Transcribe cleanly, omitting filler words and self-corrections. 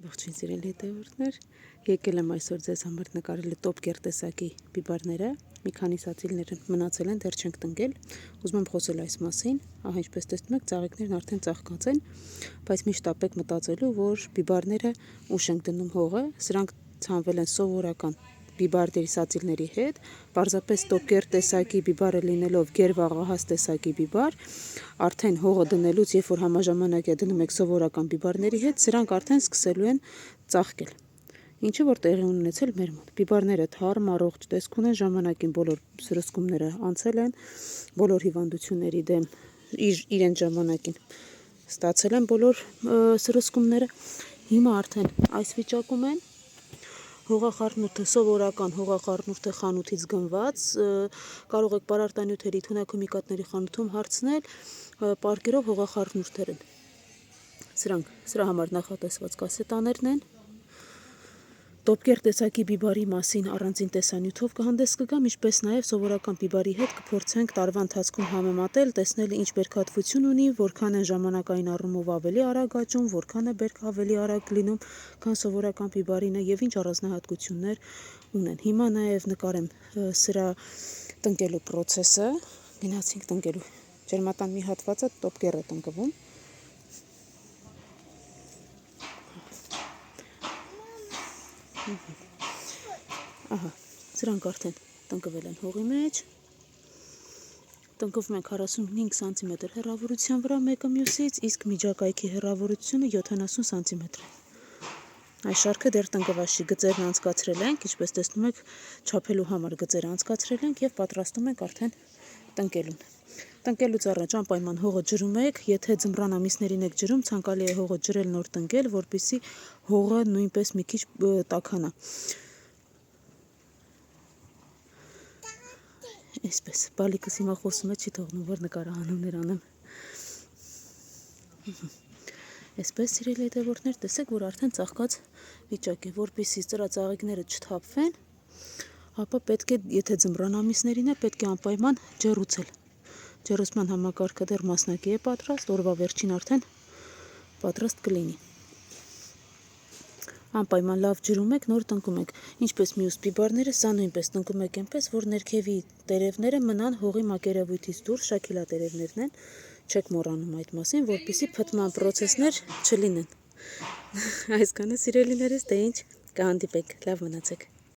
Ողջույն սիրելի հետևորդներ, եկել եմ այսօր ձեզ համար նկարել տոպկեր տեսակի բիբարները, մի քանի սացիլներ մնացել են, դեռ չենք տնկել, ուզում եմ խոսել այս մասին, ահա ինչպես տեսնում եք, ծաղիկներն արդեն ծաղկած են, բայց միշտ ապեք մտածելու, որ բիբարները ուշ ենք դնում հողը, սրանք ցանվել են սովորական բիբարների սացիլների հետ, պարզապես տոպկեր տեսակի բիբարը լինելով գերվաղահաս տեսակի բիբար, արդեն հողը դնելուց, երբ որ համաժամանակ դնում եք սովորական բիբարների հետ, սրանք արդեն սկսելու են ծաղկել։ Ինչը որ տեղի ունեցել մեր մոտ։ Բիբարները թարմ, առողջ տեսք ունեն, ժամանակին բոլոր սրսկումները անցել են, բոլոր հիվանդությունների դեմ իրենց ժամանակին ստացել են բոլոր սրսկումները։ Հիմա արդեն այս վիճակում են։ Հողախառնուրդը սովորական հողախառնուրդ է խանութից գնված, կարող եք պարարտանյութերի թունաքիմիկատների խանութում հարցնել, պարկերով հողախառնուրդեր են։ Սրանք սրա համար նախատեսված կասետաներն են։ Տոպկեր տեսակի բիբարի մասին առանձին տեսանյութով կհանդես կգամ, ինչպես նաև սովորական բիբարի հետ կփորձենք տարվա ընթացքում համեմատել, տեսնել ինչ բերքատվություն ունի, որքան են ժամանակային առումով ավելի արագ աճում, որքան է բերք ավելի արագ լինում, քան սովորական բիբարինը եւ ինչ առանձնահատկություններ ունեն։ Հիմա նաև նկարեմ սրա տնկելու process-ը, գնացինք տնկելու։ Ջերմատան մի հատվածը տոպկեր է տնկվում։ Ահա, սրանք արդեն տնկվել են հողի մեջ, տնկվում են 45 սանտիմետր հեռավորության վրա մեկը մյուսից, իսկ միջակայքի հեռավորությունը 70 սանտիմետր է։ Այս շարքը դեռ տնկված չի, գծերն անցկացրել ենք, ինչպես տեսնում եք, չափելու համար գծերը անցկացրել ենք եւ պատրաստում ենք արդեն տնկելուն։ Տնկելուց առաջ անպայման հողը ջրում եք, եթե ձմռան ամիսներին եք ջրում, ցանկալի է հողը ջրել նոր տնկել, որպեսզի հողը նույնպես մի քիչ տաքանա։ Այսպես, բալիկս հիմա խոսում է, չի թողնում, որ նկարահանումներ անեմ։ Այսպես, սիրելի հետևորդներ, տեսեք, որ արդեն ծաղկած վիճակ է, որպեսզի սրա ծաղիկները չթափվեն, ապա պետք է, եթե ձմռան ամիսներին է, պետք է անպայման ջեռուցել։ Ջեռուցման համակարգը դեռ մասնակի է պատրաստ, օրվա վերջին արդեն պատրաստ կլինի։ Անպայման լավ ջրում եք, նոր տնկում եք, ինչպես մյուս բիբարները, սա նույնպես տնկում եք այնպես, որ ներքևի տերևները մնան հողի մակերևույթից դուրս, շաքիլատերևներն են, չեք մոռանում այդ մասին, որպեսզի փտման process-ներ չլինեն։ Այսքանը սիրելիներս, դե ինչ, կհանդիպեք, լավ մնացեք։